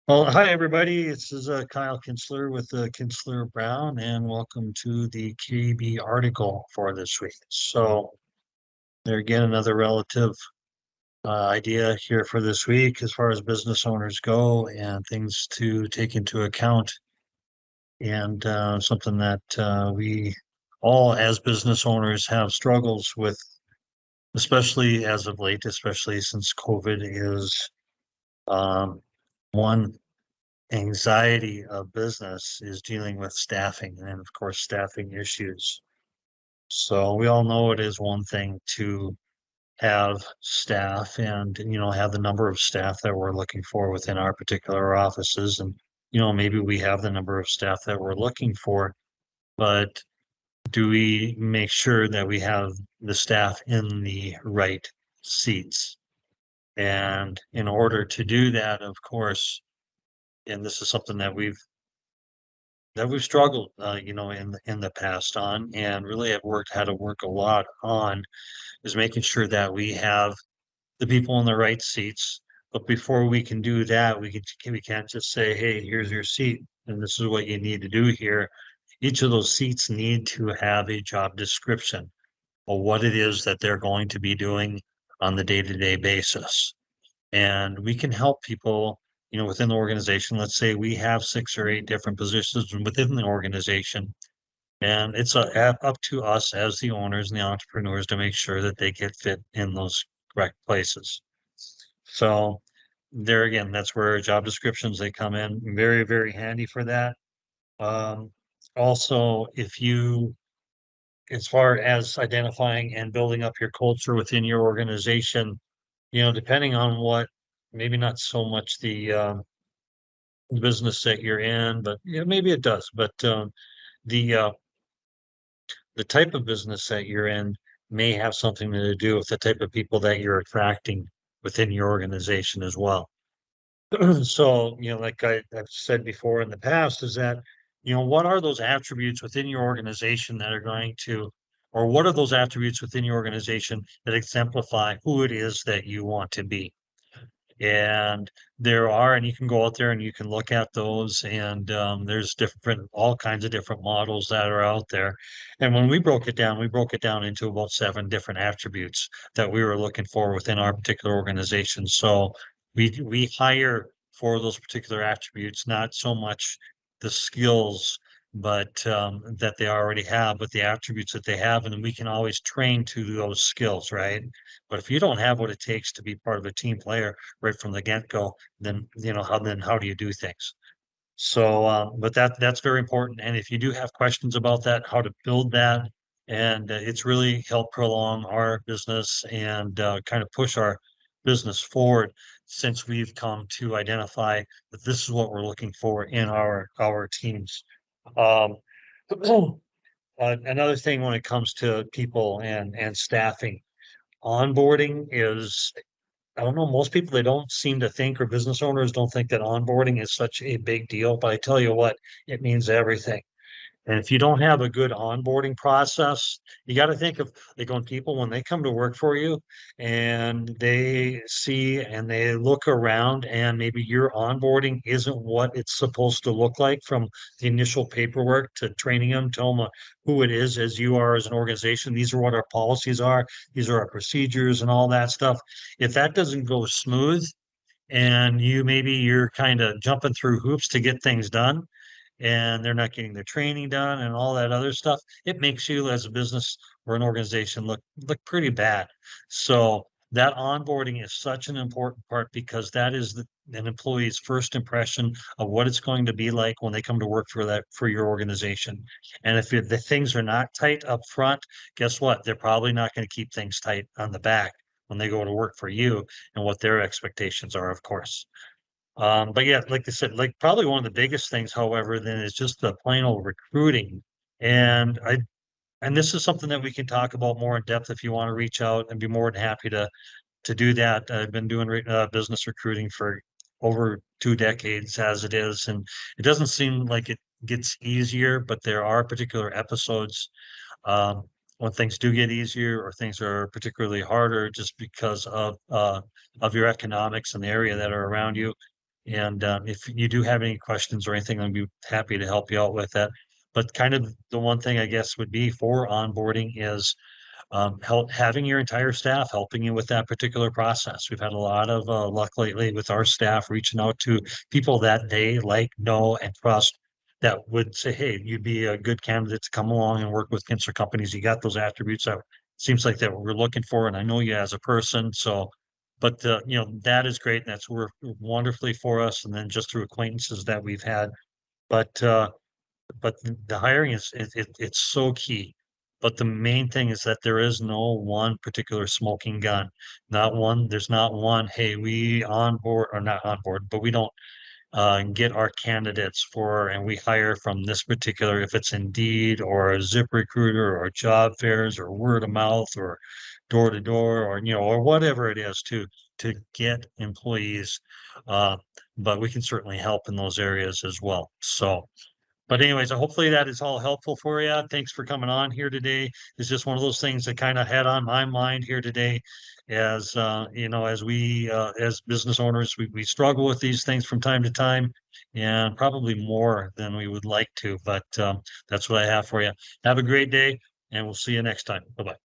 Well, hi everybody. This is Kyle Kinsler with Kinsler Brown, and welcome to the KB article for this week. So, there again, another relative idea here for this week as far as business owners go and things to take into account, and something that we all, as business owners, have struggles with, especially as of late, especially since COVID is um, one anxiety of business is dealing with staffing and, of course, staffing issues. So we all know it is one thing to have staff and, have the number of staff that we're looking for within our particular offices. And, maybe we have the number of staff that we're looking for, but do we make sure that we have the staff in the right seats? And in order to do that, of course, and this is something that we've struggled, in the past on, and really have had to work a lot on, is making sure that we have the people in the right seats. But before we can do that, we can't just say, "Hey, here's your seat, and this is what you need to do here." Each of those seats need to have a job description of what it is that they're going to be doing on the day-to-day basis. And we can help people, within the organization. Let's say we have 6 or 8 different positions within the organization, and it's up to us as the owners and the entrepreneurs to make sure that they get fit in those correct places. So there again, that's where job descriptions they come in very, very handy for that. Um, Also, if you, as far as identifying and building up your culture within your organization, depending on what, maybe not so much the business that you're in, but maybe it does. But the the type of business that you're in may have something to do with the type of people that you're attracting within your organization as well. So, like I've said before in the past, is that, what are those attributes within your organization that are going to, or what are those attributes within your organization that exemplify who it is that you want to be? And and you can go out there and you can look at those, and there's all kinds of different models that are out there. And when we broke it down into about 7 different attributes that we were looking for within our particular organization. So we hire for those particular attributes, not so much the skills, but that they already have, but the attributes that they have, and then we can always train to those skills, right? But if you don't have what it takes to be part of a team player right from the get-go, then how do you do things? So, but that's very important. And if you do have questions about that, how to build that, and it's really helped prolong our business and kind of push our business forward since we've come to identify that this is what we're looking for in our teams. Um, Another thing when it comes to people and staffing, onboarding is, I don't know, most people, they don't seem to think, or business owners don't think that onboarding is such a big deal, but I tell you what, it means everything. And if you don't have a good onboarding process, you got to think of, like, when people, when they come to work for you and they see and they look around, and maybe your onboarding isn't what it's supposed to look like, from the initial paperwork to training them, tell them who it is as you are as an organization. These are what our policies are. These are our procedures and all that stuff. If that doesn't go smooth, and you're kind of jumping through hoops to get things done, and they're not getting their training done and all that other stuff, it makes you as a business or an organization look pretty bad. So that onboarding is such an important part, because that is an employee's first impression of what it's going to be like when they come to work for your organization. And if the things are not tight up front, guess what? They're probably not going to keep things tight on the back when they go to work for you, and what their expectations are, of course. But yeah, like I said, like, probably one of the biggest things, however, then, is just the plain old recruiting. And this is something that we can talk about more in depth if you want to reach out, and be more than happy to do that. I've been doing business recruiting for over 2 decades as it is, and it doesn't seem like it gets easier, but there are particular episodes um, when things do get easier, or things are particularly harder, just because of your economics and the area that are around you. And if you do have any questions or anything, I'd be happy to help you out with that. But kind of the one thing I guess would be for onboarding is having your entire staff helping you with that particular process. We've had a lot of luck lately with our staff reaching out to people that they like, know, and trust that would say, hey, you'd be a good candidate to come along and work with Kinsler companies. You got those attributes that seems like that we're looking for, and I know you as a person. So, but that is great. And that's worked wonderfully for us. And then just through acquaintances that we've had. But the hiring it's so key. But the main thing is that there is no one particular smoking gun. Not one, there's not one, hey, we on board or not on board, but we don't get our candidates for and we hire from this particular, if it's Indeed or a ZipRecruiter or job fairs or word of mouth or door to door or or whatever it is to get employees. Uh, but we can certainly help in those areas as well. So but anyways, hopefully that is all helpful for you. Thanks for coming on here today. It's just one of those things that kind of had on my mind here today as as we as business owners, we struggle with these things from time to time and probably more than we would like to, but that's what I have for you. Have a great day and we'll see you next time. Bye-bye.